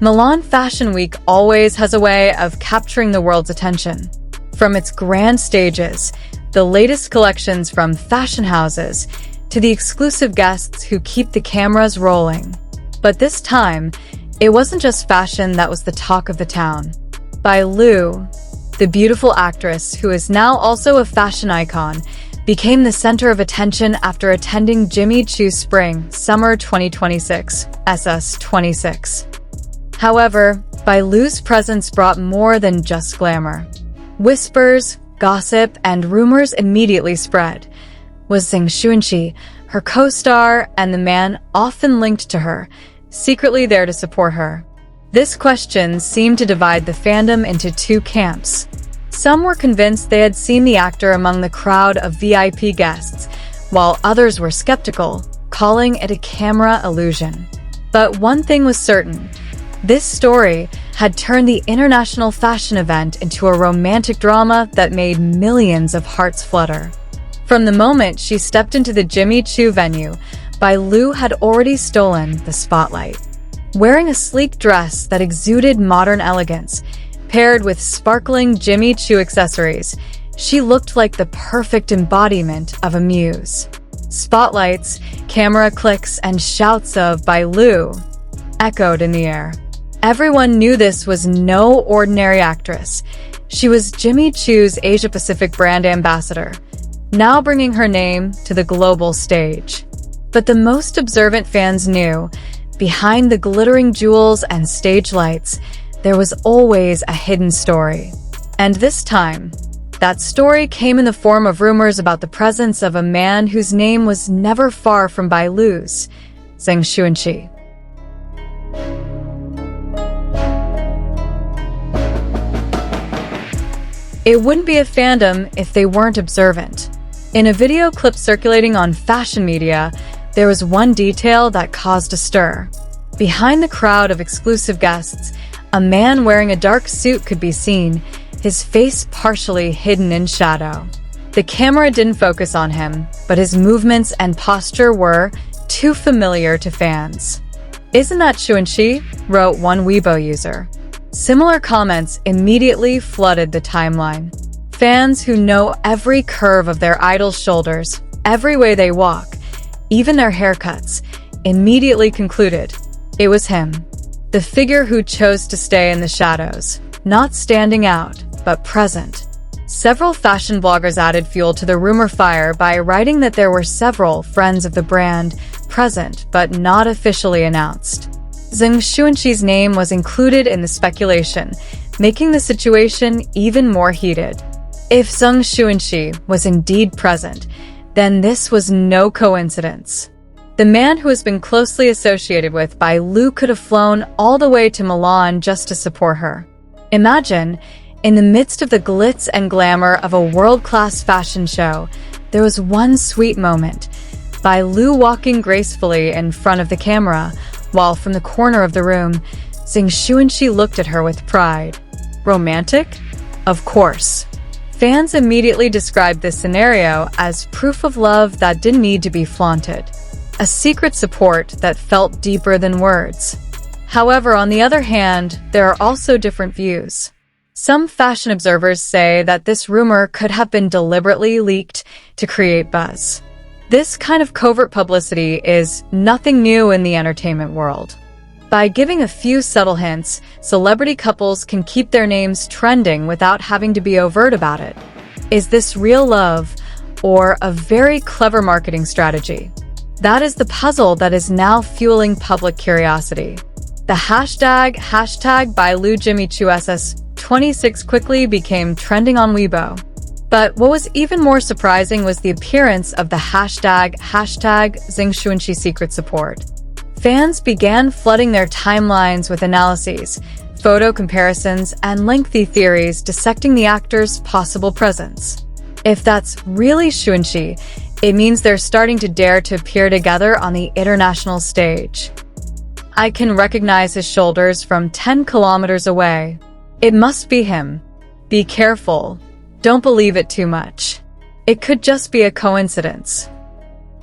Milan Fashion Week always has a way of capturing the world's attention. From its grand stages, the latest collections from fashion houses, to the exclusive guests who keep the cameras rolling. But this time, it wasn't just fashion that was the talk of the town. Bai Lu, the beautiful actress who is now also a fashion icon, became the center of attention after attending Jimmy Choo Spring Summer 2026 SS26. However, Bai Lu's presence brought more than just glamour. Whispers, gossip, and rumors immediately spread. Was Zeng Shunxi, her co-star, and the man often linked to her, secretly there to support her? This question seemed to divide the fandom into two camps. Some were convinced they had seen the actor among the crowd of VIP guests, while others were skeptical, calling it a camera illusion. But one thing was certain. This story had turned the international fashion event into a romantic drama that made millions of hearts flutter. From the moment she stepped into the Jimmy Choo venue, Bai Lu had already stolen the spotlight. Wearing a sleek dress that exuded modern elegance, paired with sparkling Jimmy Choo accessories, she looked like the perfect embodiment of a muse. Spotlights, camera clicks, and shouts of Bai Lu echoed in the air. Everyone knew this was no ordinary actress. She was Jimmy Choo's Asia-Pacific brand ambassador, now bringing her name to the global stage. But the most observant fans knew, behind the glittering jewels and stage lights, there was always a hidden story. And this time, that story came in the form of rumors about the presence of a man whose name was never far from Bai Lu's, Zeng Shunxi. It wouldn't be a fandom if they weren't observant. In a video clip circulating on fashion media, there was one detail that caused a stir. Behind the crowd of exclusive guests, a man wearing a dark suit could be seen, his face partially hidden in shadow. The camera didn't focus on him, but his movements and posture were too familiar to fans. "Isn't that Shunxi?" wrote one Weibo user. Similar comments immediately flooded the timeline. Fans who know every curve of their idol's shoulders, every way they walk, even their haircuts, immediately concluded it was him. The figure who chose to stay in the shadows, not standing out, but present. Several fashion bloggers added fuel to the rumor fire by writing that there were several friends of the brand present but not officially announced. Zeng Shunxi's name was included in the speculation, making the situation even more heated. If Zeng Shunxi was indeed present, then this was no coincidence. The man who has been closely associated with Bai Lu could have flown all the way to Milan just to support her. Imagine, in the midst of the glitz and glamour of a world-class fashion show, there was one sweet moment. Bai Lu walking gracefully in front of the camera, while from the corner of the room, Zeng Shunxi looked at her with pride. Romantic? Of course. Fans immediately described this scenario as proof of love that didn't need to be flaunted. A secret support that felt deeper than words. However, on the other hand, there are also different views. Some fashion observers say that this rumor could have been deliberately leaked to create buzz. This kind of covert publicity is nothing new in the entertainment world. By giving a few subtle hints, celebrity couples can keep their names trending without having to be overt about it. Is this real love or a very clever marketing strategy? That is the puzzle that is now fueling public curiosity. The hashtag Bai Lu Jimmy Choo SS26 quickly became trending on Weibo. But what was even more surprising was the appearance of the hashtag Zeng Shunxi secret support. Fans began flooding their timelines with analyses, photo comparisons, and lengthy theories dissecting the actor's possible presence. If that's really Shunxi, it means they're starting to dare to appear together on the international stage. I can recognize his shoulders from 10 kilometers away. It must be him. Be careful. Don't believe it too much. It could just be a coincidence.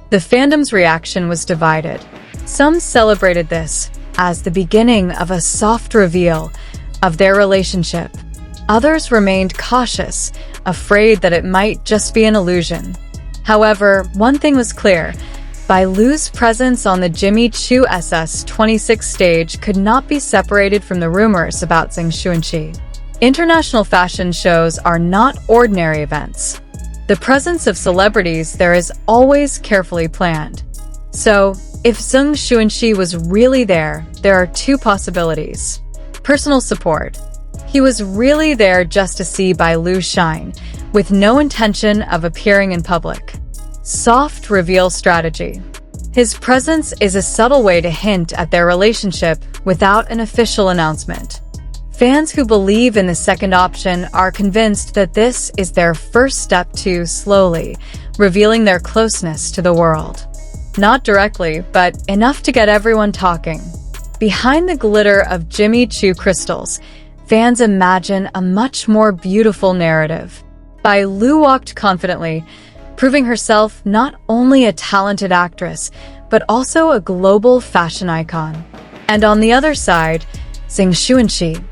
The fandom's reaction was divided. Some celebrated this, as the beginning of a soft reveal of their relationship. Others remained cautious, afraid that it might just be an illusion. However, one thing was clear: Bai Lu's presence on the Jimmy Choo SS26 stage could not be separated from the rumors about Zeng Shunxi. International fashion shows are not ordinary events. The presence of celebrities there is always carefully planned. So, if Zeng Shunxi was really there are two possibilities. Personal support. He was really there just to see Bai Lu shine, with no intention of appearing in public. Soft reveal strategy. His presence is a subtle way to hint at their relationship without an official announcement. Fans who believe in the second option are convinced that this is their first step to slowly revealing their closeness to the world. Not directly, but enough to get everyone talking. Behind the glitter of Jimmy Choo crystals, fans imagine a much more beautiful narrative. Bai Lu walked confidently, proving herself not only a talented actress, but also a global fashion icon. And on the other side, Zeng Shunxi,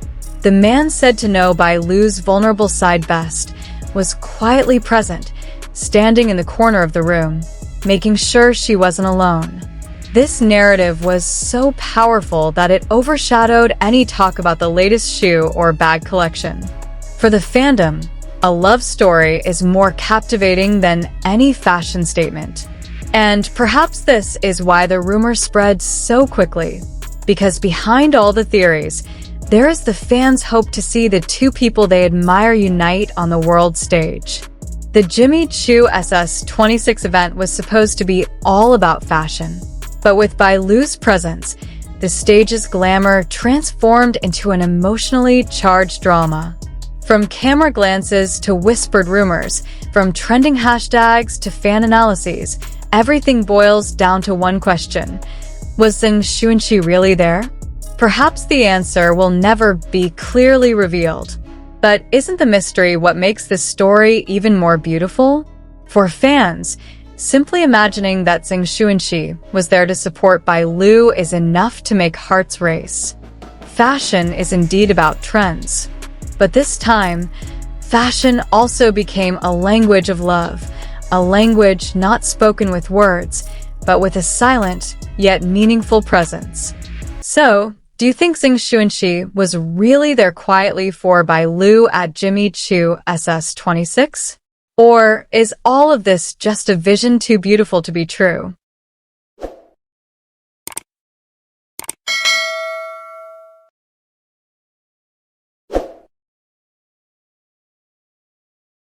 the man said to know Bai Lu's vulnerable side best, was quietly present, standing in the corner of the room, making sure she wasn't alone. This narrative was so powerful that it overshadowed any talk about the latest shoe or bag collection. For the fandom, a love story is more captivating than any fashion statement. And perhaps this is why the rumor spread so quickly. Because behind all the theories, there is the fans' hope to see the two people they admire unite on the world stage. The Jimmy Choo SS26 event was supposed to be all about fashion. But with Bai Lu's presence, the stage's glamour transformed into an emotionally charged drama. From camera glances to whispered rumors, from trending hashtags to fan analyses, everything boils down to one question: was Zeng Shunxi really there? Perhaps the answer will never be clearly revealed. But isn't the mystery what makes this story even more beautiful? For fans, simply imagining that Zeng Shunxi was there to support Bai Lu is enough to make hearts race. Fashion is indeed about trends. But this time, fashion also became a language of love, a language not spoken with words, but with a silent, yet meaningful presence. So, do you think Zeng Shunxi was really there quietly for Bai Lu at Jimmy Choo SS26? Or is all of this just a vision too beautiful to be true?